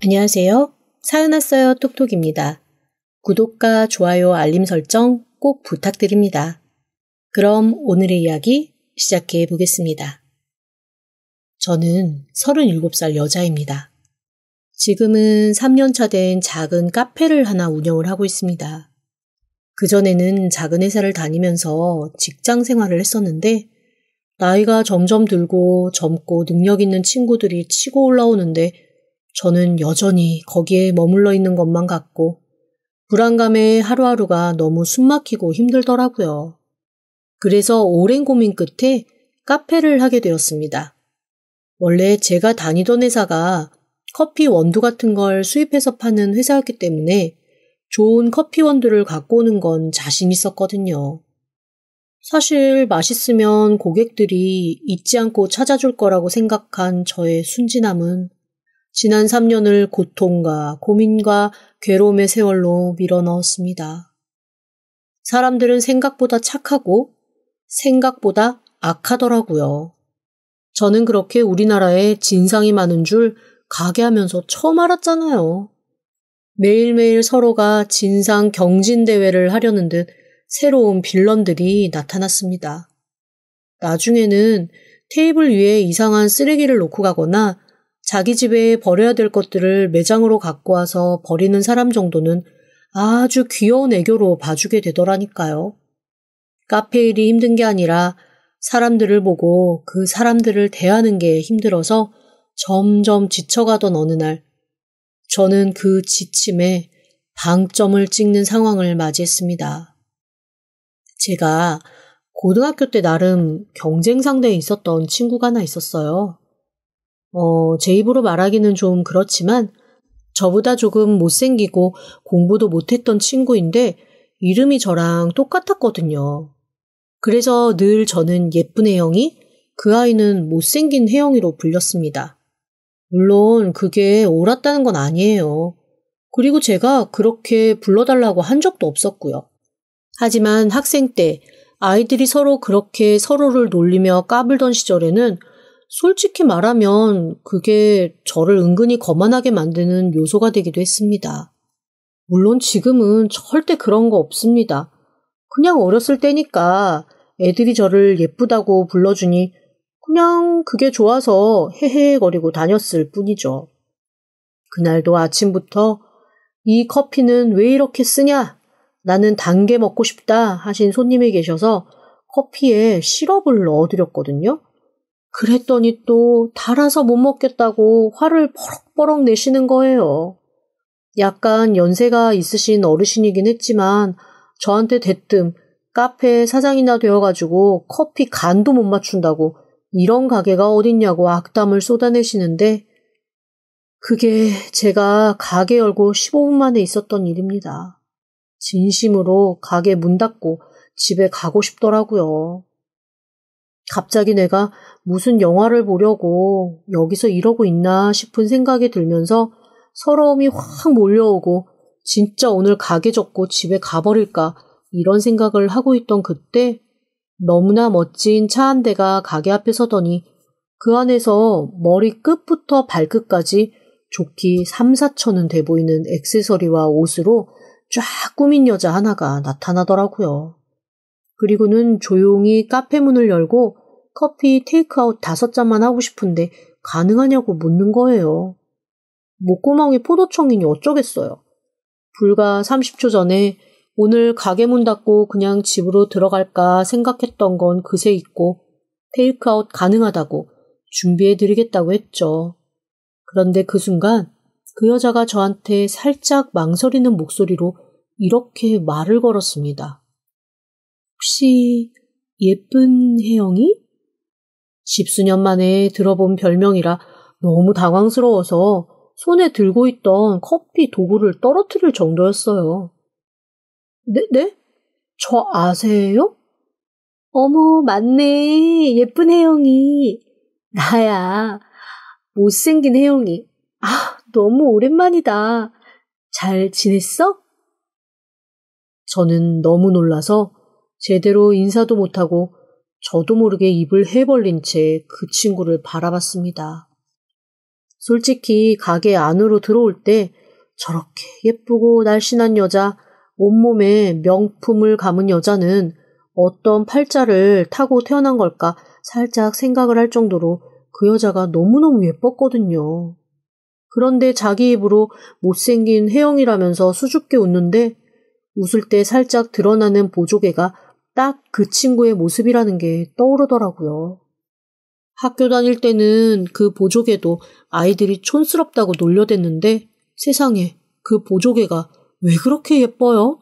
안녕하세요. 사연 왔어요 톡톡입니다. 구독과 좋아요 알림 설정 꼭 부탁드립니다. 그럼 오늘의 이야기 시작해 보겠습니다. 저는 37살 여자입니다. 지금은 3년차 된 작은 카페를 하나 운영을 하고 있습니다. 그전에는 작은 회사를 다니면서 직장 생활을 했었는데 나이가 점점 들고 젊고 능력 있는 친구들이 치고 올라오는데 저는 여전히 거기에 머물러 있는 것만 같고 불안감에 하루하루가 너무 숨막히고 힘들더라고요. 그래서 오랜 고민 끝에 카페를 하게 되었습니다. 원래 제가 다니던 회사가 커피 원두 같은 걸 수입해서 파는 회사였기 때문에 좋은 커피 원두를 갖고 오는 건 자신 있었거든요. 사실 맛있으면 고객들이 잊지 않고 찾아줄 거라고 생각한 저의 순진함은 지난 3년을 고통과 고민과 괴로움의 세월로 밀어넣었습니다. 사람들은 생각보다 착하고 생각보다 악하더라고요. 저는 그렇게 우리나라에 진상이 많은 줄 가게 하면서 처음 알았잖아요. 매일매일 서로가 진상 경진대회를 하려는 듯 새로운 빌런들이 나타났습니다. 나중에는 테이블 위에 이상한 쓰레기를 놓고 가거나 자기 집에 버려야 될 것들을 매장으로 갖고 와서 버리는 사람 정도는 아주 귀여운 애교로 봐주게 되더라니까요. 카페 일이 힘든 게 아니라 사람들을 보고 그 사람들을 대하는 게 힘들어서 점점 지쳐가던 어느 날 저는 그 지침에 방점을 찍는 상황을 맞이했습니다. 제가 고등학교 때 나름 경쟁 상대에 있었던 친구가 하나 있었어요. 제 입으로 말하기는 좀 그렇지만 저보다 조금 못생기고 공부도 못했던 친구인데 이름이 저랑 똑같았거든요. 그래서 늘 저는 예쁜 혜영이, 그 아이는 못생긴 혜영이로 불렸습니다. 물론 그게 옳았다는 건 아니에요. 그리고 제가 그렇게 불러달라고 한 적도 없었고요. 하지만 학생 때 아이들이 서로 그렇게 서로를 놀리며 까불던 시절에는 솔직히 말하면 그게 저를 은근히 거만하게 만드는 요소가 되기도 했습니다. 물론 지금은 절대 그런 거 없습니다. 그냥 어렸을 때니까 애들이 저를 예쁘다고 불러주니 그냥 그게 좋아서 헤헤거리고 다녔을 뿐이죠. 그날도 아침부터 이 커피는 왜 이렇게 쓰냐? 나는 단 게 먹고 싶다 하신 손님이 계셔서 커피에 시럽을 넣어드렸거든요. 그랬더니 또 달아서 못 먹겠다고 화를 버럭버럭 내시는 거예요. 약간 연세가 있으신 어르신이긴 했지만 저한테 대뜸 카페 사장이나 되어가지고 커피 간도 못 맞춘다고 이런 가게가 어딨냐고 악담을 쏟아내시는데 그게 제가 가게 열고 15분 만에 있었던 일입니다. 진심으로 가게 문 닫고 집에 가고 싶더라고요. 갑자기 내가 무슨 영화를 보려고 여기서 이러고 있나 싶은 생각이 들면서 서러움이 확 몰려오고 진짜 오늘 가게 접고 집에 가버릴까 이런 생각을 하고 있던 그때 너무나 멋진 차 한 대가 가게 앞에 서더니 그 안에서 머리 끝부터 발끝까지 좋기 3, 4천은 돼 보이는 액세서리와 옷으로 쫙 꾸민 여자 하나가 나타나더라고요. 그리고는 조용히 카페 문을 열고 커피 테이크아웃 5잔만 하고 싶은데 가능하냐고 묻는 거예요. 목구멍이 포도청이니 어쩌겠어요. 불과 30초 전에 오늘 가게 문 닫고 그냥 집으로 들어갈까 생각했던 건 그새 있고 테이크아웃 가능하다고 준비해드리겠다고 했죠. 그런데 그 순간 그 여자가 저한테 살짝 망설이는 목소리로 이렇게 말을 걸었습니다. 혹시 예쁜 혜영이? 10수년 만에 들어본 별명이라 너무 당황스러워서 손에 들고 있던 커피 도구를 떨어뜨릴 정도였어요. 네? 저 아세요? 어머, 맞네. 예쁜 혜영이. 나야. 못생긴 혜영이. 너무 오랜만이다. 잘 지냈어? 저는 너무 놀라서 제대로 인사도 못하고 저도 모르게 입을 해벌린 채 그 친구를 바라봤습니다. 솔직히 가게 안으로 들어올 때 저렇게 예쁘고 날씬한 여자, 온몸에 명품을 감은 여자는 어떤 팔자를 타고 태어난 걸까 살짝 생각을 할 정도로 그 여자가 너무너무 예뻤거든요. 그런데 자기 입으로 못생긴 혜영이라면서 수줍게 웃는데 웃을 때 살짝 드러나는 보조개가 딱 그 친구의 모습이라는 게 떠오르더라고요. 학교 다닐 때는 그 보조개도 아이들이 촌스럽다고 놀려댔는데 세상에 그 보조개가 왜 그렇게 예뻐요?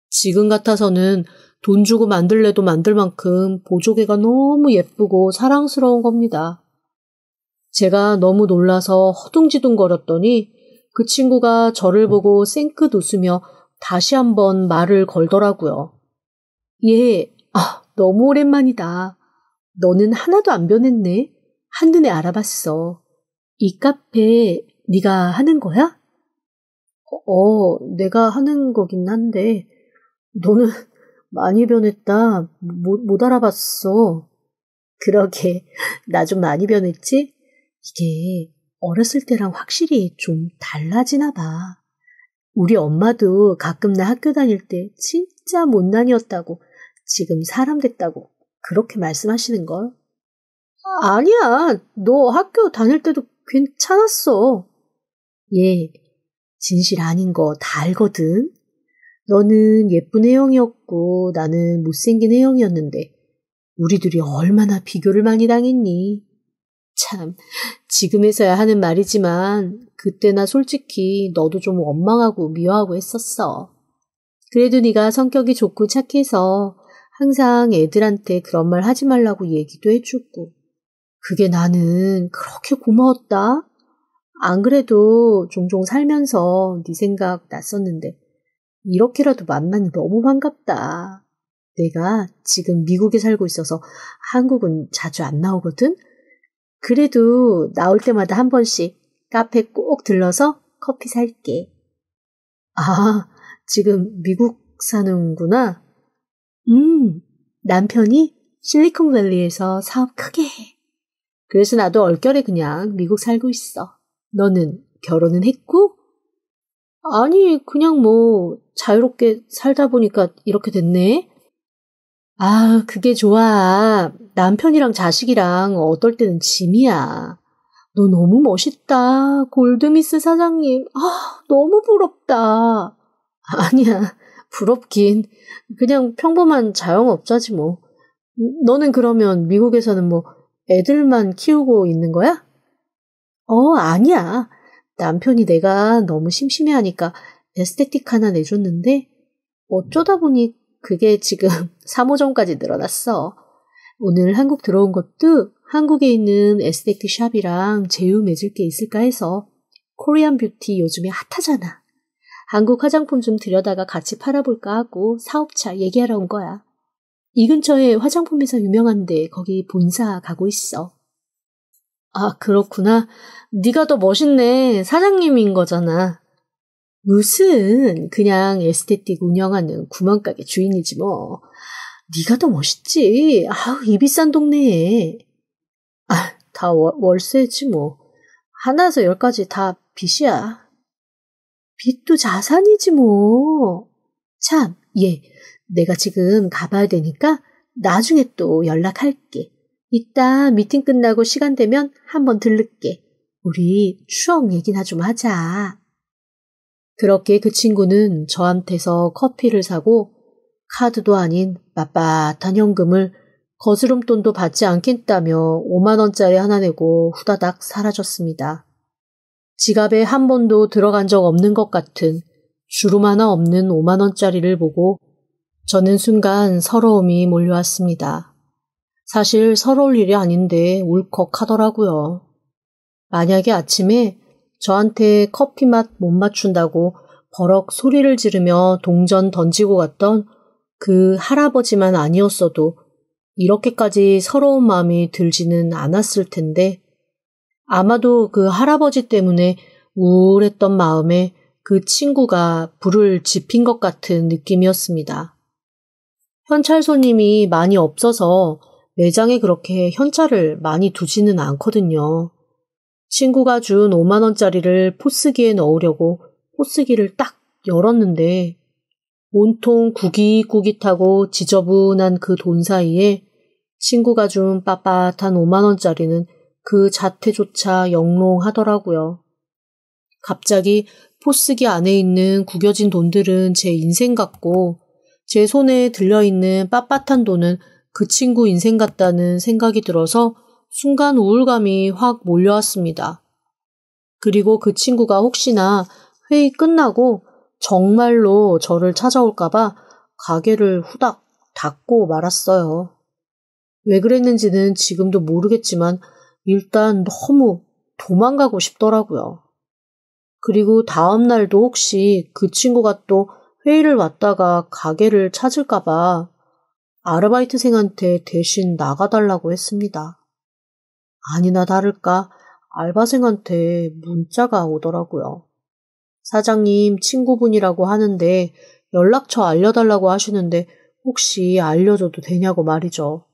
지금 같아서는 돈 주고 만들래도 만들 만큼 보조개가 너무 예쁘고 사랑스러운 겁니다. 제가 너무 놀라서 허둥지둥거렸더니 그 친구가 저를 보고 쌩긋 웃으며 다시 한번 말을 걸더라고요. 예, 너무 오랜만이다. 너는 하나도 안 변했네. 한눈에 알아봤어. 이 카페 네가 하는 거야? 내가 하는 거긴 한데 너는 많이 변했다. 못 알아봤어. 그러게, 나 좀 많이 변했지? 이게 어렸을 때랑 확실히 좀 달라지나 봐. 우리 엄마도 가끔 나 학교 다닐 때 진짜 못난이였다고 지금 사람 됐다고 그렇게 말씀하시는걸. 아니야, 너 학교 다닐 때도 괜찮았어. 예, 진실 아닌 거 다 알거든. 너는 예쁜 혜영이었고 나는 못생긴 혜영이었는데 우리들이 얼마나 비교를 많이 당했니. 참, 지금에서야 하는 말이지만 그때나 솔직히 너도 좀 원망하고 미워하고 했었어. 그래도 네가 성격이 좋고 착해서 항상 애들한테 그런 말 하지 말라고 얘기도 해주고 그게 나는 그렇게 고마웠다. 안 그래도 종종 살면서 네 생각 났었는데 이렇게라도 만나니 너무 반갑다. 내가 지금 미국에 살고 있어서 한국은 자주 안 나오거든? 그래도 나올 때마다 한 번씩 카페 꼭 들러서 커피 살게. 아, 지금 미국 사는구나. 남편이 실리콘밸리에서 사업 크게 해. 그래서 나도 얼결에 그냥 미국 살고 있어. 너는 결혼은 했고? 아니, 그냥 뭐 자유롭게 살다 보니까 이렇게 됐네. 아, 그게 좋아. 남편이랑 자식이랑 어떨 때는 짐이야. 너 너무 멋있다. 골드미스 사장님. 너무 부럽다. 아니야, 부럽긴. 그냥 평범한 자영업자지 뭐. 너는 그러면 미국에서는 뭐 애들만 키우고 있는 거야? 아니야. 남편이 내가 너무 심심해하니까 에스테틱 하나 내줬는데 어쩌다 보니 그게 지금 3호점까지 늘어났어. 오늘 한국 들어온 것도 한국에 있는 에스테틱 샵이랑 제휴 맺을 게 있을까 해서. 코리안 뷰티 요즘에 핫하잖아. 한국 화장품 좀 들여다가 같이 팔아볼까 하고 사업차 얘기하러 온 거야. 이 근처에 화장품 회사 유명한데 거기 본사 가고 있어. 아, 그렇구나. 네가 더 멋있네. 사장님인 거잖아. 무슨, 그냥 에스테틱 운영하는 구멍가게 주인이지 뭐. 네가 더 멋있지. 이 비싼 동네에. 다 월세지 뭐. 하나에서 10까지 다 빚이야. 빚도 자산이지 뭐. 참, 내가 지금 가봐야 되니까 나중에 또 연락할게. 이따 미팅 끝나고 시간 되면 한번 들를게. 우리 추억 얘기나 좀 하자. 그렇게 그 친구는 저한테서 커피를 사고 카드도 아닌 빳빳한 현금을 거스름돈도 받지 않겠다며 5만 원짜리 하나 내고 후다닥 사라졌습니다. 지갑에 한 번도 들어간 적 없는 것 같은 주름 하나 없는 5만 원짜리를 보고 저는 순간 서러움이 몰려왔습니다. 사실 서러울 일이 아닌데 울컥하더라고요. 만약에 아침에 저한테 커피 맛 못 맞춘다고 버럭 소리를 지르며 동전 던지고 갔던 그 할아버지만 아니었어도 이렇게까지 서러운 마음이 들지는 않았을 텐데 아마도 그 할아버지 때문에 우울했던 마음에 그 친구가 불을 지핀 것 같은 느낌이었습니다. 현찰 손님이 많이 없어서 매장에 그렇게 현찰을 많이 두지는 않거든요. 친구가 준 5만 원짜리를 포스기에 넣으려고 포스기를 딱 열었는데 온통 구깃구깃하고 지저분한 그 돈 사이에 친구가 준 빳빳한 5만 원짜리는 그 자태조차 영롱하더라고요. 갑자기 포스기 안에 있는 구겨진 돈들은 제 인생 같고 제 손에 들려있는 빳빳한 돈은 그 친구 인생 같다는 생각이 들어서 순간 우울감이 확 몰려왔습니다. 그리고 그 친구가 혹시나 회의 끝나고 정말로 저를 찾아올까봐 가게를 후닥 닫고 말았어요. 왜 그랬는지는 지금도 모르겠지만 일단 너무 도망가고 싶더라고요. 그리고 다음 날도 혹시 그 친구가 또 회의를 왔다가 가게를 찾을까봐 아르바이트생한테 대신 나가달라고 했습니다. 아니나 다를까 알바생한테 문자가 오더라고요. 사장님 친구분이라고 하는데 연락처 알려달라고 하시는데 혹시 알려줘도 되냐고 말이죠.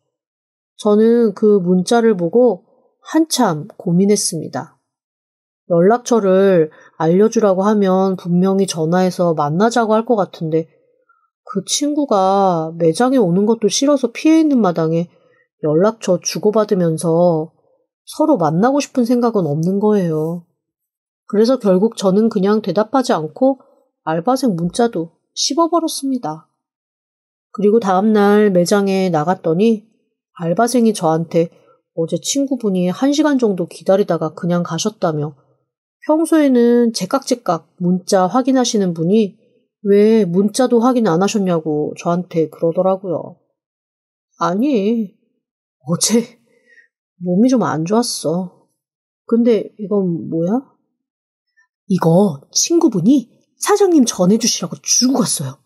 저는 그 문자를 보고 한참 고민했습니다. 연락처를 알려주라고 하면 분명히 전화해서 만나자고 할 것 같은데 그 친구가 매장에 오는 것도 싫어서 피해 있는 마당에 연락처 주고받으면서 서로 만나고 싶은 생각은 없는 거예요. 그래서 결국 저는 그냥 대답하지 않고 알바생 문자도 씹어버렸습니다. 그리고 다음날 매장에 나갔더니 알바생이 저한테 어제 친구분이 1시간 정도 기다리다가 그냥 가셨다며 평소에는 제깍제깍 문자 확인하시는 분이 왜 문자도 확인 안 하셨냐고 저한테 그러더라고요. 아니, 어제 몸이 좀 안 좋았어. 근데 이건 뭐야? 이거 친구분이 사장님 전해주시라고 주고 갔어요.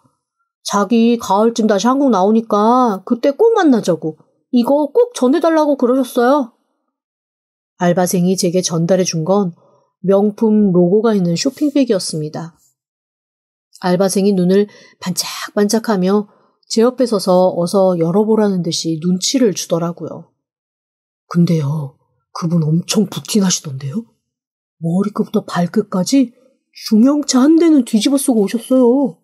자기 가을쯤 다시 한국 나오니까 그때 꼭 만나자고. 이거 꼭 전해달라고 그러셨어요. 알바생이 제게 전달해 준 건 명품 로고가 있는 쇼핑백이었습니다. 알바생이 눈을 반짝반짝하며 제 옆에 서서 어서 열어보라는 듯이 눈치를 주더라고요. 근데요, 그분 엄청 부티나시던데요? 머리끝부터 발끝까지 중형차 한 대는 뒤집어 쓰고 오셨어요.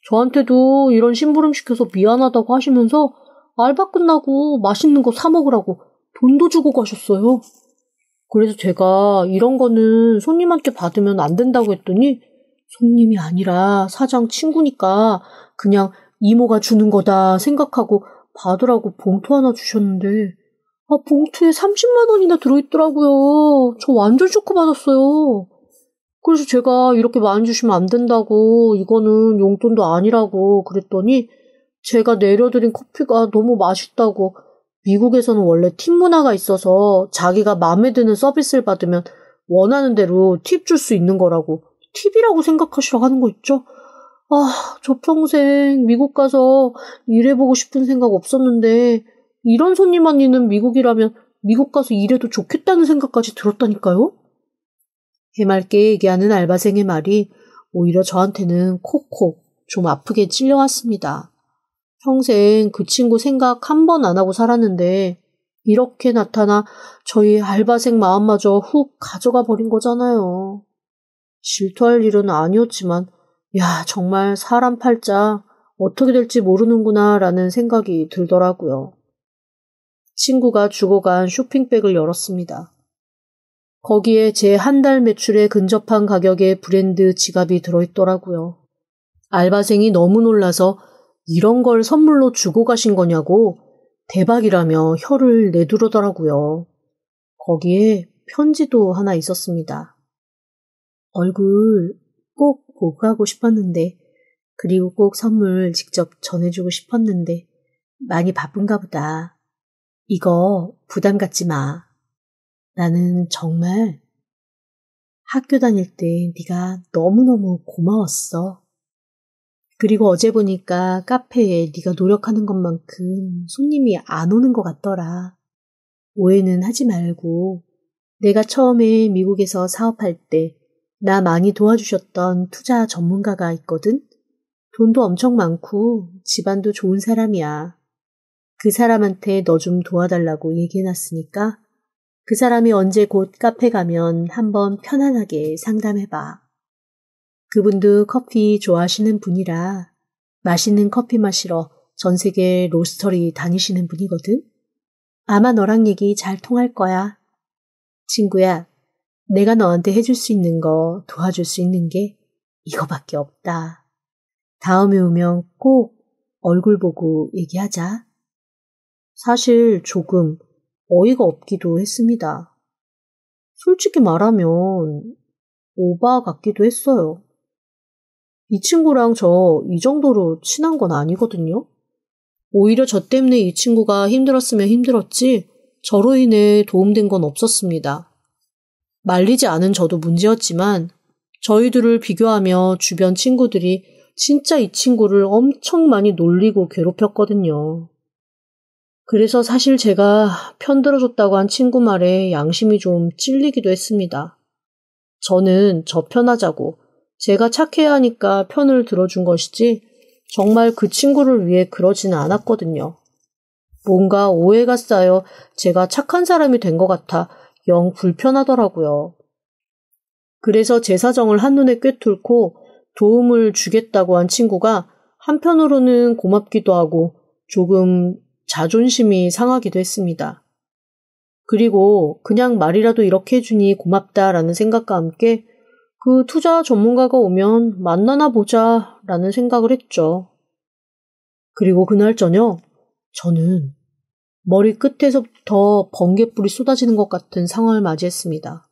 저한테도 이런 심부름 시켜서 미안하다고 하시면서 알바 끝나고 맛있는 거 사 먹으라고 돈도 주고 가셨어요. 그래서 제가 이런 거는 손님한테 받으면 안 된다고 했더니 손님이 아니라 사장 친구니까 그냥 이모가 주는 거다 생각하고 받으라고 봉투 하나 주셨는데 봉투에 30만 원이나 들어있더라고요. 저 완전 쇼크 받았어요. 그래서 제가 이렇게 많이 주시면 안 된다고 이거는 용돈도 아니라고 그랬더니 제가 내려드린 커피가 너무 맛있다고 미국에서는 원래 팁 문화가 있어서 자기가 마음에 드는 서비스를 받으면 원하는 대로 팁 줄 수 있는 거라고 팁이라고 생각하시라고 하는 거 있죠? 저 평생 미국 가서 일해보고 싶은 생각 없었는데 이런 손님만 있는 미국이라면 미국 가서 일해도 좋겠다는 생각까지 들었다니까요? 해맑게 얘기하는 알바생의 말이 오히려 저한테는 콕콕 좀 아프게 찔려왔습니다. 평생 그 친구 생각 한 번 안 하고 살았는데 이렇게 나타나 저희 알바생 마음마저 훅 가져가 버린 거잖아요. 질투할 일은 아니었지만 정말 사람 팔자 어떻게 될지 모르는구나 라는 생각이 들더라고요. 친구가 주고 간 쇼핑백을 열었습니다. 거기에 제 한 달 매출에 근접한 가격의 브랜드 지갑이 들어있더라고요. 알바생이 너무 놀라서 이런 걸 선물로 주고 가신 거냐고 대박이라며 혀를 내두르더라고요. 거기에 편지도 하나 있었습니다. 얼굴 꼭 보고 가고 싶었는데 그리고 꼭 선물 직접 전해주고 싶었는데 많이 바쁜가 보다. 이거 부담 갖지 마. 나는 정말 학교 다닐 때 네가 너무너무 고마웠어. 그리고 어제 보니까 카페에 네가 노력하는 것만큼 손님이 안 오는 것 같더라. 오해는 하지 말고 내가 처음에 미국에서 사업할 때 나 많이 도와주셨던 투자 전문가가 있거든. 돈도 엄청 많고 집안도 좋은 사람이야. 그 사람한테 너 좀 도와달라고 얘기해놨으니까 그 사람이 언제 곧 카페 가면 한번 편안하게 상담해봐. 그분도 커피 좋아하시는 분이라 맛있는 커피 마시러 전 세계 로스터리 다니시는 분이거든. 아마 너랑 얘기 잘 통할 거야. 친구야, 내가 너한테 해줄 수 있는 거, 도와줄 수 있는 게 이거밖에 없다. 다음에 오면 꼭 얼굴 보고 얘기하자. 사실 조금 어이가 없기도 했습니다. 솔직히 말하면 오바 같기도 했어요. 이 친구랑 저 이 정도로 친한 건 아니거든요. 오히려 저 때문에 이 친구가 힘들었으면 힘들었지 저로 인해 도움된 건 없었습니다. 말리지 않은 저도 문제였지만 저희들을 비교하며 주변 친구들이 진짜 이 친구를 엄청 많이 놀리고 괴롭혔거든요. 그래서 사실 제가 편들어줬다고 한 친구 말에 양심이 좀 찔리기도 했습니다. 저는 저 편하자고 제가 착해야 하니까 편을 들어준 것이지 정말 그 친구를 위해 그러지는 않았거든요. 뭔가 오해가 쌓여 제가 착한 사람이 된 것 같아 영 불편하더라고요. 그래서 제 사정을 한눈에 꿰뚫고 도움을 주겠다고 한 친구가 한편으로는 고맙기도 하고 조금 자존심이 상하기도 했습니다. 그리고 그냥 말이라도 이렇게 해주니 고맙다라는 생각과 함께 그 투자 전문가가 오면 만나나 보자라는 생각을 했죠. 그리고 그날 저녁 저는 머리 끝에서부터 번개불이 쏟아지는 것 같은 상황을 맞이했습니다.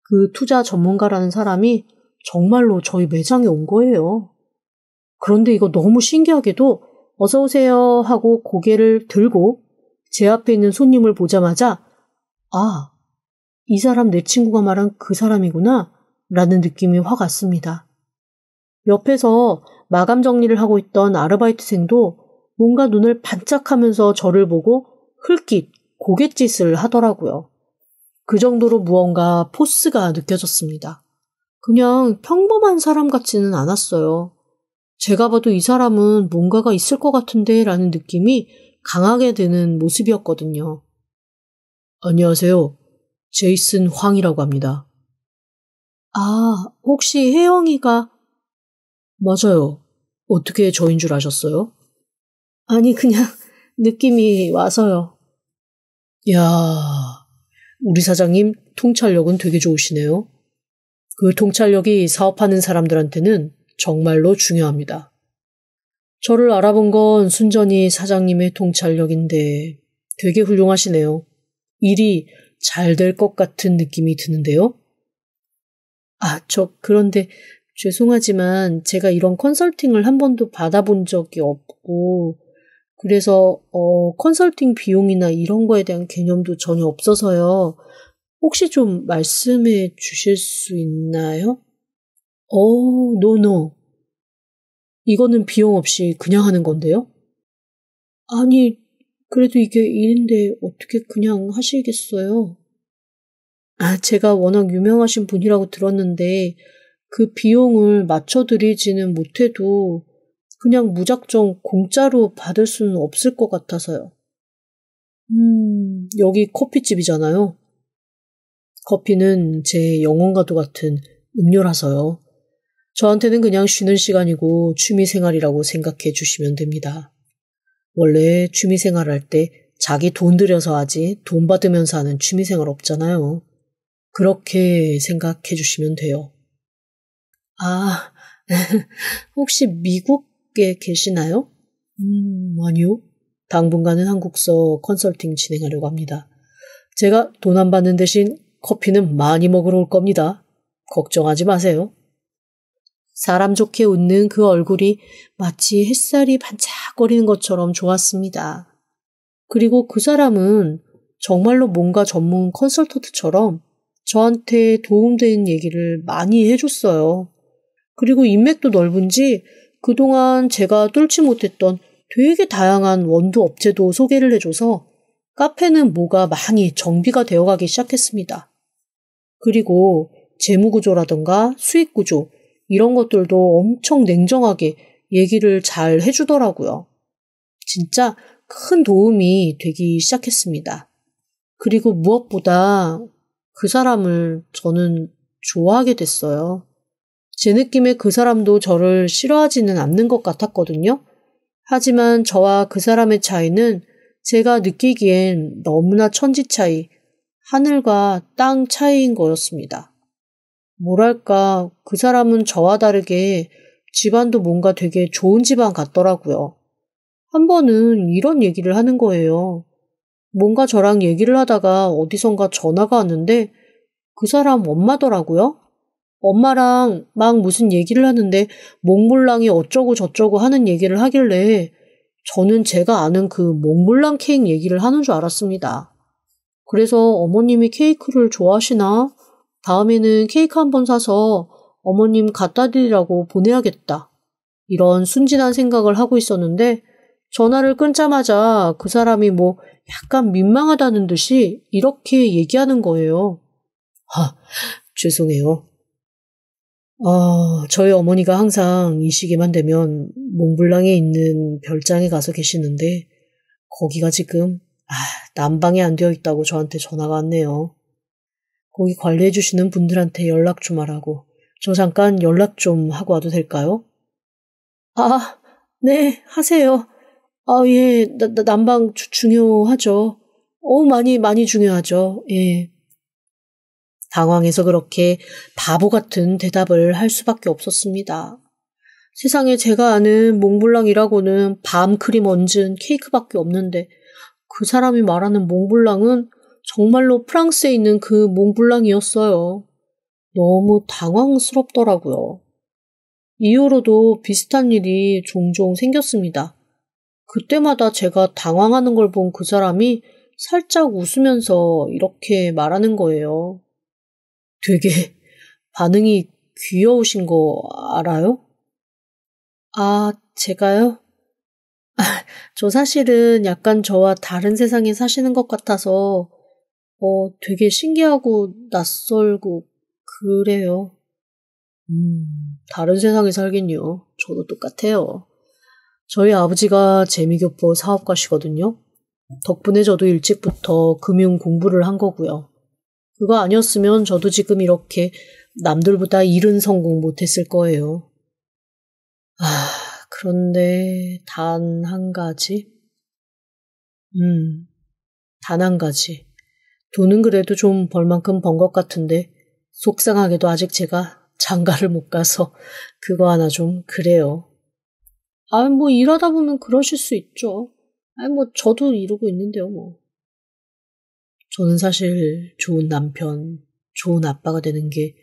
그 투자 전문가라는 사람이 정말로 저희 매장에 온 거예요. 그런데 이거 너무 신기하게도 어서 오세요 하고 고개를 들고 제 앞에 있는 손님을 보자마자 아, 이 사람 내 친구가 말한 그 사람이구나 라는 느낌이 확 왔습니다. 옆에서 마감 정리를 하고 있던 아르바이트생도 뭔가 눈을 반짝하면서 저를 보고 흘낏 고갯짓을 하더라고요. 그 정도로 무언가 포스가 느껴졌습니다. 그냥 평범한 사람 같지는 않았어요. 제가 봐도 이 사람은 뭔가가 있을 것 같은데 라는 느낌이 강하게 드는 모습이었거든요. 안녕하세요. 제이슨 황이라고 합니다. 아, 혹시 혜영이가... 맞아요. 어떻게 저인 줄 아셨어요? 아니, 그냥 느낌이 와서요. 야, 우리 사장님 통찰력은 되게 좋으시네요. 그 통찰력이 사업하는 사람들한테는 정말로 중요합니다. 저를 알아본 건 순전히 사장님의 통찰력인데 되게 훌륭하시네요. 일이 잘 될 것 같은 느낌이 드는데요. 아, 그런데 죄송하지만 제가 이런 컨설팅을 한 번도 받아본 적이 없고 그래서 컨설팅 비용이나 이런 거에 대한 개념도 전혀 없어서요. 혹시 좀 말씀해 주실 수 있나요? 노. 이거는 비용 없이 그냥 하는 건데요? 아니, 그래도 이게 일인데 어떻게 그냥 하시겠어요? 아, 제가 워낙 유명하신 분이라고 들었는데 그 비용을 맞춰드리지는 못해도 그냥 무작정 공짜로 받을 수는 없을 것 같아서요. 여기 커피집이잖아요. 커피는 제 영혼과도 같은 음료라서요. 저한테는 그냥 쉬는 시간이고 취미생활이라고 생각해 주시면 됩니다. 원래 취미생활 할 때 자기 돈 들여서 하지 돈 받으면서 하는 취미생활 없잖아요. 그렇게 생각해 주시면 돼요. 아, 혹시 미국에 계시나요? 아니요. 당분간은 한국서 컨설팅 진행하려고 합니다. 제가 돈 안 받는 대신 커피는 많이 먹으러 올 겁니다. 걱정하지 마세요. 사람 좋게 웃는 그 얼굴이 마치 햇살이 반짝거리는 것처럼 좋았습니다. 그리고 그 사람은 정말로 뭔가 전문 컨설턴트처럼 저한테 도움되는 얘기를 많이 해줬어요. 그리고 인맥도 넓은지 그동안 제가 뚫지 못했던 되게 다양한 원두 업체도 소개를 해줘서 카페는 뭐가 많이 정비가 되어가기 시작했습니다. 그리고 재무구조라던가 수익구조 이런 것들도 엄청 냉정하게 얘기를 잘 해주더라고요. 진짜 큰 도움이 되기 시작했습니다. 그리고 무엇보다 그 사람을 저는 좋아하게 됐어요. 제 느낌에 그 사람도 저를 싫어하지는 않는 것 같았거든요. 하지만 저와 그 사람의 차이는 제가 느끼기엔 너무나 천지 차이, 하늘과 땅 차이인 거였습니다. 뭐랄까, 그 사람은 저와 다르게 집안도 뭔가 되게 좋은 집안 같더라고요. 한 번은 이런 얘기를 하는 거예요. 뭔가 저랑 얘기를 하다가 어디선가 전화가 왔는데 그 사람 엄마더라고요. 엄마랑 막 무슨 얘기를 하는데 몽블랑이 어쩌고 저쩌고 하는 얘기를 하길래 저는 제가 아는 그 몽블랑 케이크 얘기를 하는 줄 알았습니다. 그래서 어머님이 케이크를 좋아하시나? 다음에는 케이크 한 번 사서 어머님 갖다 드리라고 보내야겠다. 이런 순진한 생각을 하고 있었는데 전화를 끊자마자 그 사람이 뭐 약간 민망하다는 듯이 이렇게 얘기하는 거예요. 죄송해요. 저희 어머니가 항상 이 시기만 되면 몽블랑에 있는 별장에 가서 계시는데 거기가 지금 난방이 안 되어 있다고 저한테 전화가 왔네요. 거기 관리해 주시는 분들한테 연락 좀 하라고. 저 잠깐 연락 좀 하고 와도 될까요? 네, 하세요. 예, 난방 중요하죠. 많이 중요하죠. 예. 당황해서 그렇게 바보 같은 대답을 할 수밖에 없었습니다. 세상에 제가 아는 몽블랑이라고는 밤크림 얹은 케이크밖에 없는데 그 사람이 말하는 몽블랑은 정말로 프랑스에 있는 그 몽블랑이었어요. 너무 당황스럽더라고요. 이후로도 비슷한 일이 종종 생겼습니다. 그때마다 제가 당황하는 걸 본 그 사람이 살짝 웃으면서 이렇게 말하는 거예요. 되게 반응이 귀여우신 거 알아요? 제가요? 저 사실은 약간 저와 다른 세상에 사시는 것 같아서 되게 신기하고 낯설고 그래요. 다른 세상에 살긴요. 저도 똑같아요. 저희 아버지가 재미교포 사업가시거든요. 덕분에 저도 일찍부터 금융 공부를 한 거고요. 그거 아니었으면 저도 지금 이렇게 남들보다 일은 성공 못했을 거예요. 그런데 단 한 가지? 단 한 가지. 돈은 그래도 좀 벌 만큼 번 것 같은데 속상하게도 아직 제가 장가를 못 가서 그거 하나 좀 그래요. 일하다 보면 그러실 수 있죠. 저도 이러고 있는데요, 뭐. 저는 사실 좋은 남편, 좋은 아빠가 되는 게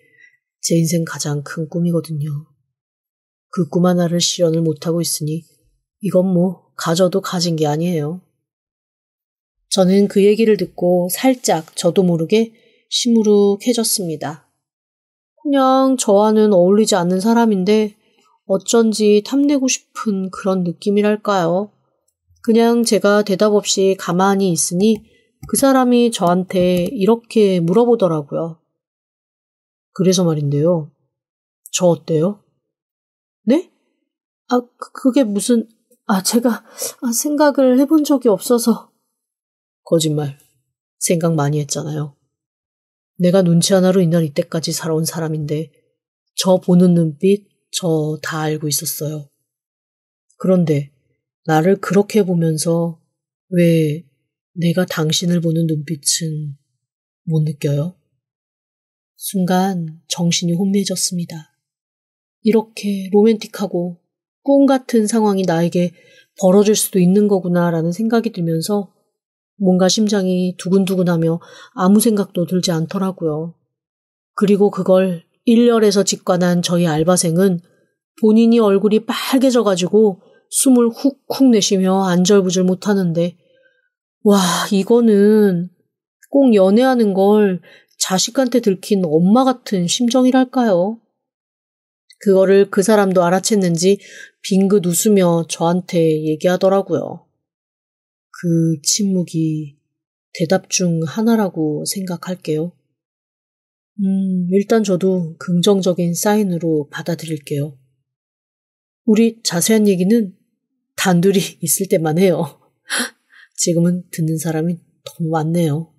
제 인생 가장 큰 꿈이거든요. 그 꿈 하나를 실현을 못하고 있으니 이건 뭐 가져도 가진 게 아니에요. 저는 그 얘기를 듣고 살짝 저도 모르게 시무룩해졌습니다. 그냥 저와는 어울리지 않는 사람인데 어쩐지 탐내고 싶은 그런 느낌이랄까요. 그냥 제가 대답 없이 가만히 있으니 그 사람이 저한테 이렇게 물어보더라고요. 그래서 말인데요. 저 어때요? 네? 그게 무슨... 제가 생각을 해본 적이 없어서... 거짓말. 생각 많이 했잖아요. 내가 눈치 하나로 이날 이때까지 살아온 사람인데 저 보는 눈빛 저 다 알고 있었어요. 그런데 나를 그렇게 보면서 왜 내가 당신을 보는 눈빛은 못 느껴요? 순간 정신이 혼미해졌습니다. 이렇게 로맨틱하고 꿈 같은 상황이 나에게 벌어질 수도 있는 거구나라는 생각이 들면서 뭔가 심장이 두근두근하며 아무 생각도 들지 않더라고요. 그리고 그걸 1열에서 직관한 저희 알바생은 본인이 얼굴이 빨개져가지고 숨을 훅훅 내쉬며 안절부절 못하는데 와, 이거는 꼭 연애하는 걸 자식한테 들킨 엄마 같은 심정이랄까요? 그거를 그 사람도 알아챘는지 빙긋 웃으며 저한테 얘기하더라고요. 그 침묵이 대답 중 하나라고 생각할게요. 일단 저도 긍정적인 사인으로 받아들일게요. 우리 자세한 얘기는 단둘이 있을 때만 해요. 지금은 듣는 사람이 너무 많네요.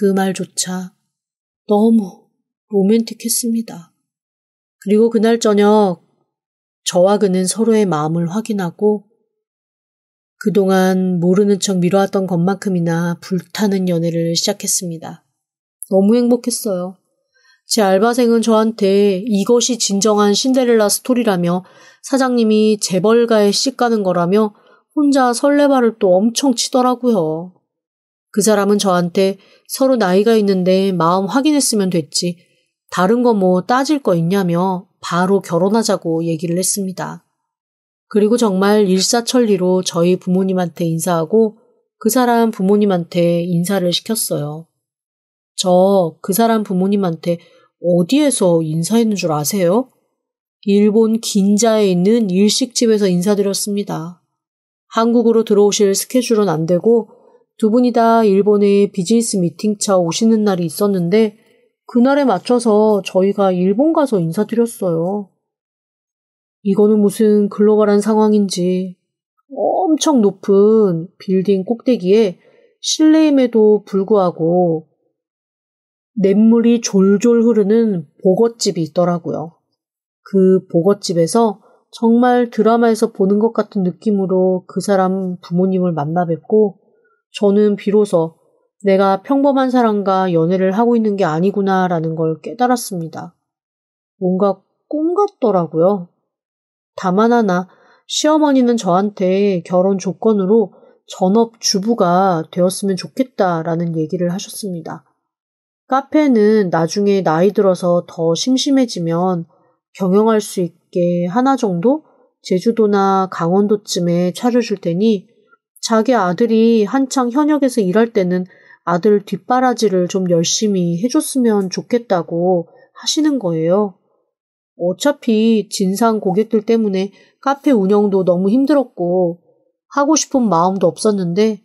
그 말조차 너무 로맨틱했습니다. 그리고 그날 저녁 저와 그는 서로의 마음을 확인하고 그동안 모르는 척 미뤄왔던 것만큼이나 불타는 연애를 시작했습니다. 너무 행복했어요. 제 알바생은 저한테 이것이 진정한 신데렐라 스토리라며 사장님이 재벌가에 시집가는 거라며 혼자 설레발을 또 엄청 치더라고요. 그 사람은 저한테 서로 나이가 있는데 마음 확인했으면 됐지. 다른 거 뭐 따질 거 있냐며 바로 결혼하자고 얘기를 했습니다. 그리고 정말 일사천리로 저희 부모님한테 인사하고 그 사람 부모님한테 인사를 시켰어요. 저 그 사람 부모님한테 어디에서 인사했는 줄 아세요? 일본 긴자에 있는 일식집에서 인사드렸습니다. 한국으로 들어오실 스케줄은 안 되고 두 분이 다 일본에 비즈니스 미팅차 오시는 날이 있었는데 그날에 맞춰서 저희가 일본 가서 인사드렸어요. 이거는 무슨 글로벌한 상황인지 엄청 높은 빌딩 꼭대기에 실내임에도 불구하고 냇물이 졸졸 흐르는 보거집이 있더라고요. 그 보거집에서 정말 드라마에서 보는 것 같은 느낌으로 그 사람 부모님을 만나 뵙고 저는 비로소 내가 평범한 사람과 연애를 하고 있는 게 아니구나라는 걸 깨달았습니다. 뭔가 꿈 같더라고요. 다만 하나 시어머니는 저한테 결혼 조건으로 전업주부가 되었으면 좋겠다라는 얘기를 하셨습니다. 카페는 나중에 나이 들어서 더 심심해지면 경영할 수 있게 하나 정도 제주도나 강원도쯤에 차려줄 테니 자기 아들이 한창 현역에서 일할 때는 아들 뒷바라지를 좀 열심히 해줬으면 좋겠다고 하시는 거예요. 어차피 진상 고객들 때문에 카페 운영도 너무 힘들었고 하고 싶은 마음도 없었는데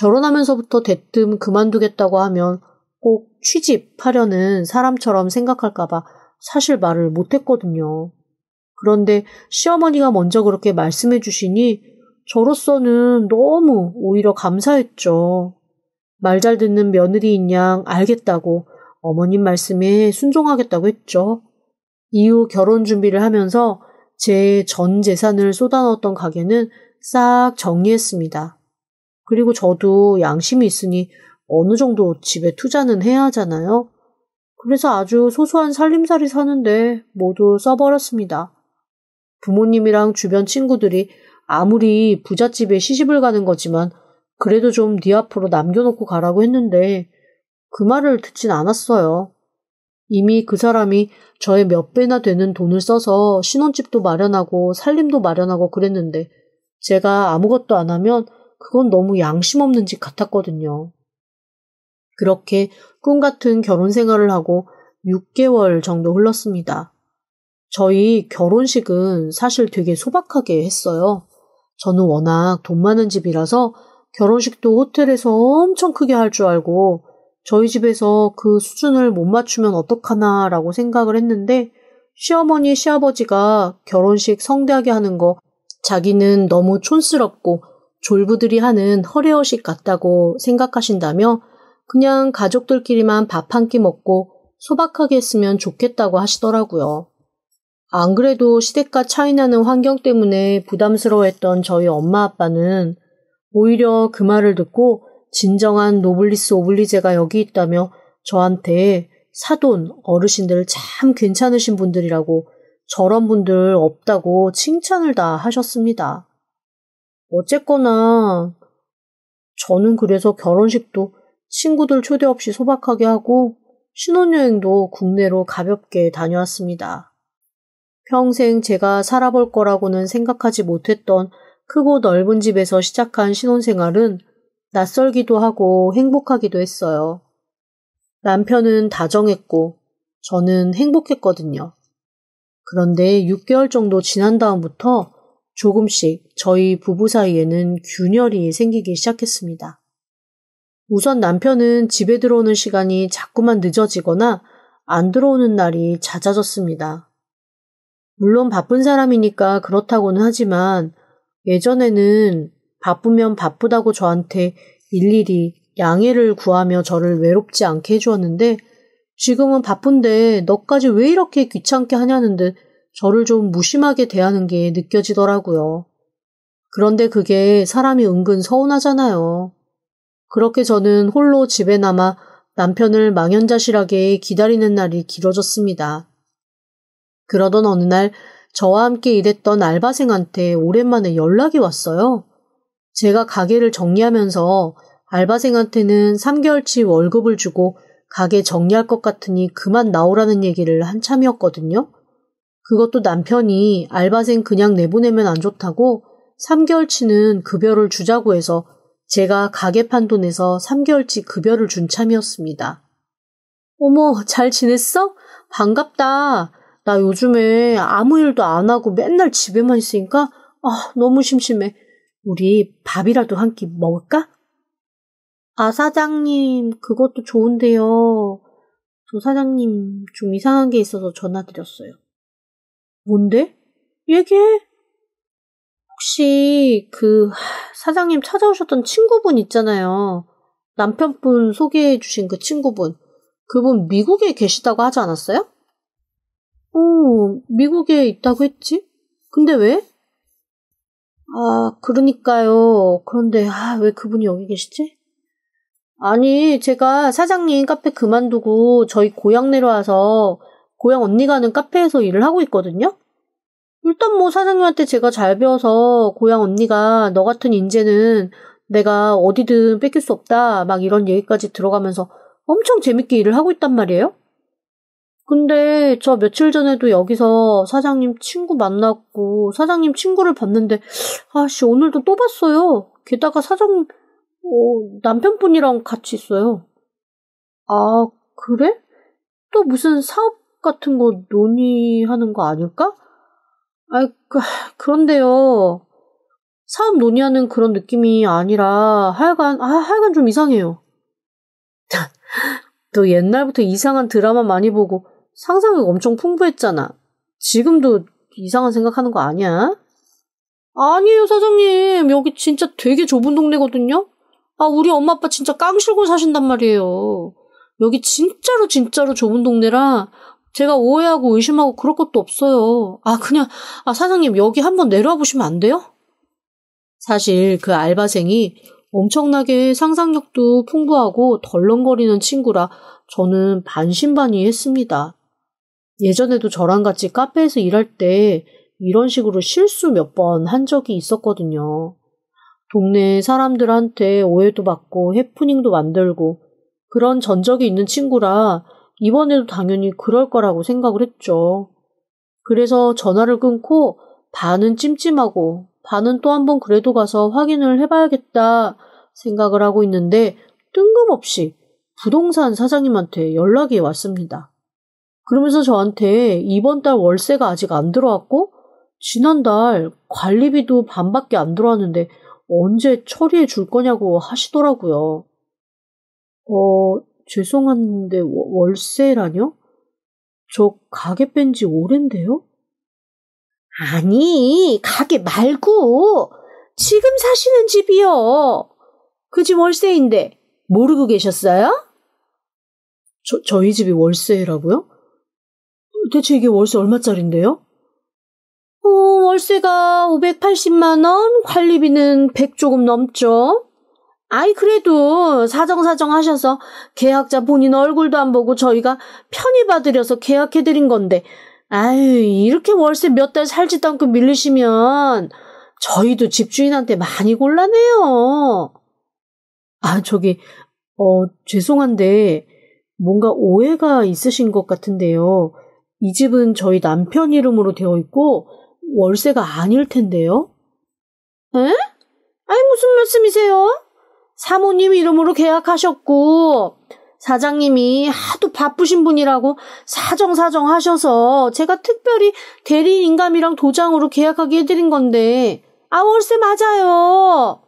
결혼하면서부터 대뜸 그만두겠다고 하면 꼭 취직하려는 사람처럼 생각할까봐 사실 말을 못했거든요. 그런데 시어머니가 먼저 그렇게 말씀해 주시니 저로서는 너무 오히려 감사했죠. 말 잘 듣는 며느리인 양 알겠다고 어머님 말씀에 순종하겠다고 했죠. 이후 결혼 준비를 하면서 제 전 재산을 쏟아넣었던 가게는 싹 정리했습니다. 그리고 저도 양심이 있으니 어느 정도 집에 투자는 해야 하잖아요. 그래서 아주 소소한 살림살이 사는데 모두 써버렸습니다. 부모님이랑 주변 친구들이 아무리 부잣집에 시집을 가는 거지만 그래도 좀 네 앞으로 남겨놓고 가라고 했는데 그 말을 듣진 않았어요. 이미 그 사람이 저의 몇 배나 되는 돈을 써서 신혼집도 마련하고 살림도 마련하고 그랬는데 제가 아무것도 안 하면 그건 너무 양심 없는 짓 같았거든요. 그렇게 꿈같은 결혼 생활을 하고 6개월 정도 흘렀습니다. 저희 결혼식은 사실 되게 소박하게 했어요. 저는 워낙 돈 많은 집이라서 결혼식도 호텔에서 엄청 크게 할 줄 알고 저희 집에서 그 수준을 못 맞추면 어떡하나라고 생각을 했는데 시어머니, 시아버지가 결혼식 성대하게 하는 거 자기는 너무 촌스럽고 졸부들이 하는 허례허식 같다고 생각하신다며 그냥 가족들끼리만 밥 한 끼 먹고 소박하게 했으면 좋겠다고 하시더라고요. 안 그래도 시대가 차이나는 환경 때문에 부담스러워했던 저희 엄마 아빠는 오히려 그 말을 듣고 진정한 노블리스 오블리제가 여기 있다며 저한테 사돈 어르신들 참 괜찮으신 분들이라고 저런 분들 없다고 칭찬을 다 하셨습니다. 어쨌거나 저는 그래서 결혼식도 친구들 초대 없이 소박하게 하고 신혼여행도 국내로 가볍게 다녀왔습니다. 평생 제가 살아볼 거라고는 생각하지 못했던 크고 넓은 집에서 시작한 신혼생활은 낯설기도 하고 행복하기도 했어요. 남편은 다정했고 저는 행복했거든요. 그런데 6개월 정도 지난 다음부터 조금씩 저희 부부 사이에는 균열이 생기기 시작했습니다. 우선 남편은 집에 들어오는 시간이 자꾸만 늦어지거나 안 들어오는 날이 잦아졌습니다. 물론 바쁜 사람이니까 그렇다고는 하지만 예전에는 바쁘면 바쁘다고 저한테 일일이 양해를 구하며 저를 외롭지 않게 해주었는데 지금은 바쁜데 너까지 왜 이렇게 귀찮게 하냐는 듯 저를 좀 무심하게 대하는 게 느껴지더라고요. 그런데 그게 사람이 은근 서운하잖아요. 그렇게 저는 홀로 집에 남아 남편을 망연자실하게 기다리는 날이 길어졌습니다. 그러던 어느 날 저와 함께 일했던 알바생한테 오랜만에 연락이 왔어요. 제가 가게를 정리하면서 알바생한테는 3개월치 월급을 주고 가게 정리할 것 같으니 그만 나오라는 얘기를 한참이었거든요. 그것도 남편이 알바생 그냥 내보내면 안 좋다고 3개월치는 급여를 주자고 해서 제가 가게 판 돈에서 3개월치 급여를 준 참이었습니다. 어머, 잘 지냈어? 반갑다. 나 요즘에 아무 일도 안 하고 맨날 집에만 있으니까 너무 심심해. 우리 밥이라도 한 끼 먹을까? 아, 사장님, 그것도 좋은데요. 저 사장님 좀 이상한 게 있어서 전화드렸어요. 뭔데? 얘기해. 혹시 사장님 찾아오셨던 친구분 있잖아요. 남편분 소개해 주신 그 친구분. 그분 미국에 계시다고 하지 않았어요? 미국에 있다고 했지? 근데 왜? 그러니까요. 그런데 왜 그분이 여기 계시지? 아니, 제가 사장님 카페 그만두고 저희 고향 내려와서 고향 언니가 하는 카페에서 일을 하고 있거든요? 일단 뭐 사장님한테 제가 잘 배워서 고향 언니가 너 같은 인재는 내가 어디든 뺏길 수 없다 막 이런 얘기까지 들어가면서 엄청 재밌게 일을 하고 있단 말이에요? 근데 저 며칠 전에도 여기서 사장님 친구 만났고 사장님 친구를 봤는데 오늘도 또 봤어요. 게다가 사장님 남편분이랑 같이 있어요. 아, 그래? 또 무슨 사업 같은 거 논의하는 거 아닐까? 그런데요. 사업 논의하는 그런 느낌이 아니라 하여간 좀 이상해요. 너 옛날부터 이상한 드라마 많이 보고 상상력 엄청 풍부했잖아. 지금도 이상한 생각하는 거 아니야? 아니에요, 사장님. 여기 진짜 되게 좁은 동네거든요. 우리 엄마 아빠 진짜 깡실고 사신단 말이에요. 여기 진짜로 좁은 동네라 제가 오해하고 의심하고 그럴 것도 없어요. 사장님 여기 한번 내려와 보시면 안 돼요? 사실 그 알바생이 엄청나게 상상력도 풍부하고 덜렁거리는 친구라 저는 반신반의했습니다. 예전에도 저랑 같이 카페에서 일할 때 이런 식으로 실수 몇 번 한 적이 있었거든요. 동네 사람들한테 오해도 받고 해프닝도 만들고 그런 전적이 있는 친구라 이번에도 당연히 그럴 거라고 생각을 했죠. 그래서 전화를 끊고 반은 찜찜하고 반은 또 한 번 그래도 가서 확인을 해봐야겠다 생각을 하고 있는데 뜬금없이 부동산 사장님한테 연락이 왔습니다. 그러면서 저한테 이번 달 월세가 아직 안 들어왔고 지난달 관리비도 반밖에 안 들어왔는데 언제 처리해 줄 거냐고 하시더라고요. 죄송한데 월세라뇨? 저 가게 뺀 지 오랜데요? 아니, 가게 말고 지금 사시는 집이요. 그 집 월세인데 모르고 계셨어요? 저희 집이 월세라고요? 대체 이게 월세 얼마짜린데요? 월세가 580만 원, 관리비는 100 조금 넘죠. 그래도 사정사정 하셔서 계약자 본인 얼굴도 안 보고 저희가 편히 봐드려서 계약해드린 건데 이렇게 월세 몇 달 살지도 않고 밀리시면 저희도 집주인한테 많이 곤란해요. 죄송한데 뭔가 오해가 있으신 것 같은데요. 이 집은 저희 남편 이름으로 되어 있고 월세가 아닐 텐데요. 에? 무슨 말씀이세요? 사모님 이름으로 계약하셨고 사장님이 하도 바쁘신 분이라고 사정사정 하셔서 제가 특별히 대리인감이랑 도장으로 계약하게 해드린 건데 월세 맞아요.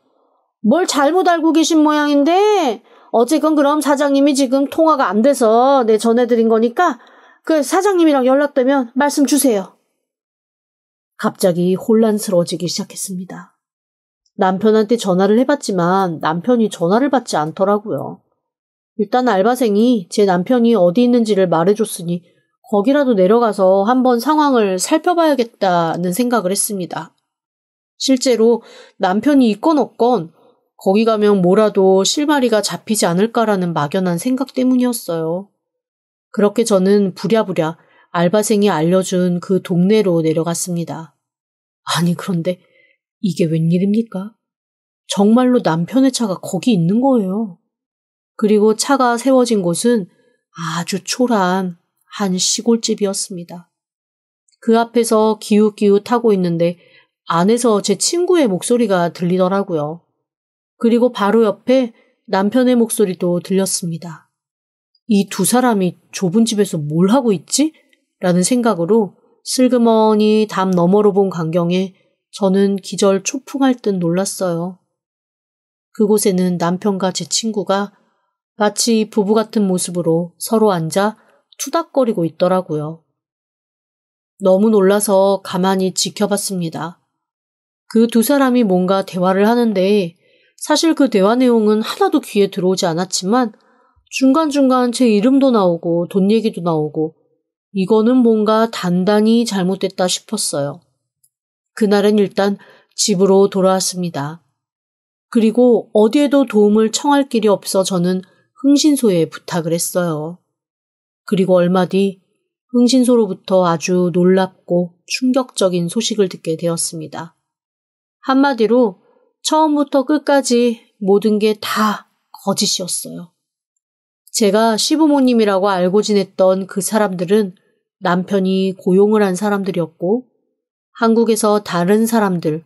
뭘 잘못 알고 계신 모양인데 어쨌건 그럼 사장님이 지금 통화가 안 돼서 전해드린 거니까 그 사장님이랑 연락되면 말씀 주세요. 갑자기 혼란스러워지기 시작했습니다. 남편한테 전화를 해봤지만 남편이 전화를 받지 않더라고요. 일단 알바생이 제 남편이 어디 있는지를 말해줬으니 거기라도 내려가서 한번 상황을 살펴봐야겠다는 생각을 했습니다. 실제로 남편이 있건 없건 거기 가면 뭐라도 실마리가 잡히지 않을까라는 막연한 생각 때문이었어요. 그렇게 저는 부랴부랴 알바생이 알려준 그 동네로 내려갔습니다. 아니 그런데 이게 웬일입니까? 정말로 남편의 차가 거기 있는 거예요. 그리고 차가 세워진 곳은 아주 초라한 한 시골집이었습니다. 그 앞에서 기웃기웃 하고 있는데 안에서 제 친구의 목소리가 들리더라고요. 그리고 바로 옆에 남편의 목소리도 들렸습니다. 이 두 사람이 좁은 집에서 뭘 하고 있지? 라는 생각으로 슬그머니 담 너머로 본 광경에 저는 기절 초풍할 듯 놀랐어요. 그곳에는 남편과 제 친구가 마치 부부 같은 모습으로 서로 앉아 투닥거리고 있더라고요. 너무 놀라서 가만히 지켜봤습니다. 그 두 사람이 뭔가 대화를 하는데 사실 그 대화 내용은 하나도 귀에 들어오지 않았지만 중간중간 제 이름도 나오고 돈 얘기도 나오고 이거는 뭔가 단단히 잘못됐다 싶었어요. 그날은 일단 집으로 돌아왔습니다. 그리고 어디에도 도움을 청할 길이 없어 저는 흥신소에 부탁을 했어요. 그리고 얼마 뒤 흥신소로부터 아주 놀랍고 충격적인 소식을 듣게 되었습니다. 한마디로 처음부터 끝까지 모든 게 다 거짓이었어요. 제가 시부모님이라고 알고 지냈던 그 사람들은 남편이 고용을 한 사람들이었고 한국에서 다른 사람들,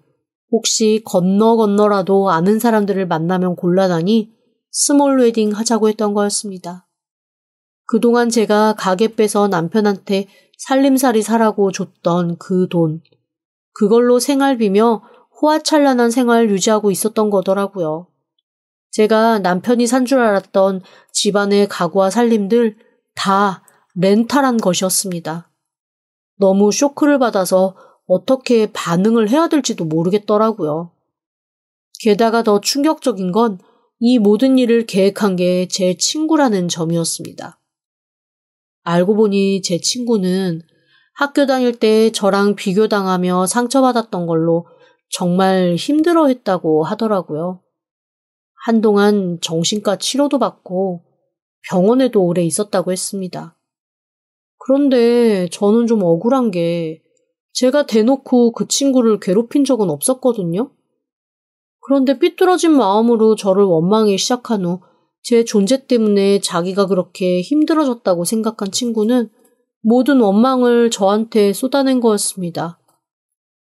혹시 건너라도 아는 사람들을 만나면 곤란하니 스몰 웨딩 하자고 했던 거였습니다. 그동안 제가 가게 빼서 남편한테 살림살이 사라고 줬던 그 돈, 그걸로 생활비며 호화찬란한 생활 유지하고 있었던 거더라고요. 제가 남편이 산 줄 알았던 집안의 가구와 살림들 다 렌탈한 것이었습니다. 너무 쇼크를 받아서 어떻게 반응을 해야 될지도 모르겠더라고요. 게다가 더 충격적인 건 이 모든 일을 계획한 게 제 친구라는 점이었습니다. 알고 보니 제 친구는 학교 다닐 때 저랑 비교당하며 상처받았던 걸로 정말 힘들어했다고 하더라고요. 한동안 정신과 치료도 받고 병원에도 오래 있었다고 했습니다. 그런데 저는 좀 억울한 게 제가 대놓고 그 친구를 괴롭힌 적은 없었거든요. 그런데 삐뚤어진 마음으로 저를 원망하기 시작한 후 제 존재 때문에 자기가 그렇게 힘들어졌다고 생각한 친구는 모든 원망을 저한테 쏟아낸 거였습니다.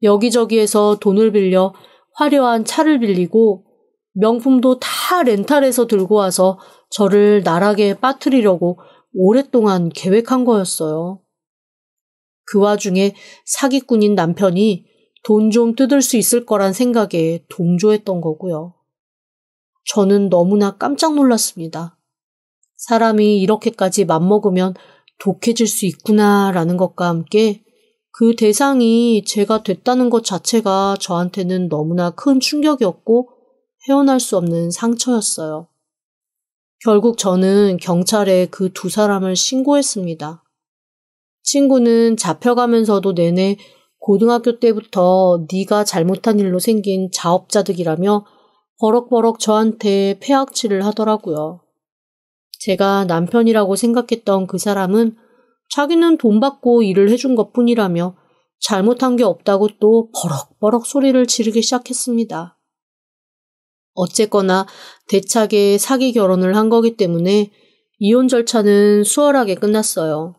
여기저기에서 돈을 빌려 화려한 차를 빌리고 명품도 다 렌탈해서 들고 와서 저를 나락에 빠뜨리려고 오랫동안 계획한 거였어요. 그 와중에 사기꾼인 남편이 돈 좀 뜯을 수 있을 거란 생각에 동조했던 거고요. 저는 너무나 깜짝 놀랐습니다. 사람이 이렇게까지 맘먹으면 독해질 수 있구나라는 것과 함께 그 대상이 제가 됐다는 것 자체가 저한테는 너무나 큰 충격이었고 헤어날 수 없는 상처였어요. 결국 저는 경찰에 그 두 사람을 신고했습니다. 친구는 잡혀가면서도 내내 고등학교 때부터 네가 잘못한 일로 생긴 자업자득이라며 버럭버럭 저한테 폐악질을 하더라고요. 제가 남편이라고 생각했던 그 사람은 자기는 돈 받고 일을 해준 것뿐이라며 잘못한 게 없다고 또 버럭버럭 소리를 지르기 시작했습니다. 어쨌거나 대차게 사기 결혼을 한 거기 때문에 이혼 절차는 수월하게 끝났어요.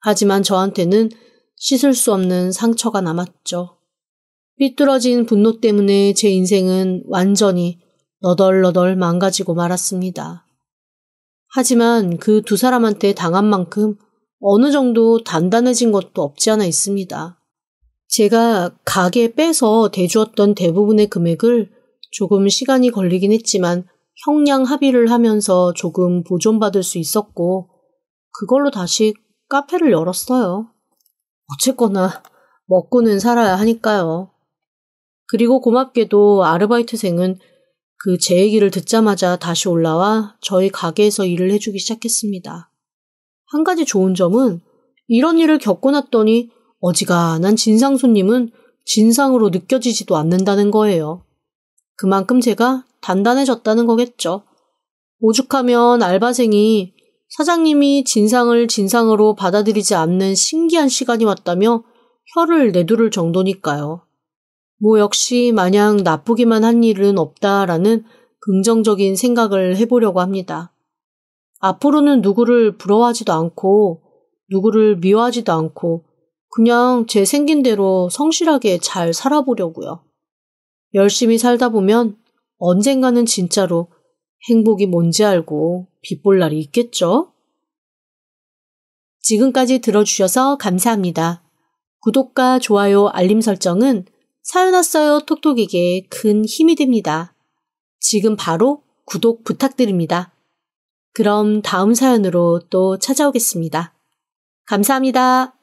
하지만 저한테는 씻을 수 없는 상처가 남았죠. 삐뚤어진 분노 때문에 제 인생은 완전히 너덜너덜 망가지고 말았습니다. 하지만 그 두 사람한테 당한 만큼 어느 정도 단단해진 것도 없지 않아 있습니다. 제가 가게에 빼서 대주었던 대부분의 금액을 조금 시간이 걸리긴 했지만 형량 합의를 하면서 조금 보존받을 수 있었고 그걸로 다시 카페를 열었어요. 어쨌거나 먹고는 살아야 하니까요. 그리고 고맙게도 아르바이트생은 그 제 얘기를 듣자마자 다시 올라와 저희 가게에서 일을 해주기 시작했습니다. 한 가지 좋은 점은 이런 일을 겪고 났더니 어지간한 진상 손님은 진상으로 느껴지지도 않는다는 거예요. 그만큼 제가 단단해졌다는 거겠죠. 오죽하면 알바생이 사장님이 진상을 진상으로 받아들이지 않는 신기한 시간이 왔다며 혀를 내두를 정도니까요. 역시 마냥 나쁘기만 한 일은 없다라는 긍정적인 생각을 해보려고 합니다. 앞으로는 누구를 부러워하지도 않고 누구를 미워하지도 않고 그냥 제 생긴 대로 성실하게 잘 살아보려고요. 열심히 살다 보면 언젠가는 진짜로 행복이 뭔지 알고 빛볼 날이 있겠죠? 지금까지 들어주셔서 감사합니다. 구독과 좋아요, 알림 설정은 사연 왔어요 톡톡에게 큰 힘이 됩니다. 지금 바로 구독 부탁드립니다. 그럼 다음 사연으로 또 찾아오겠습니다. 감사합니다.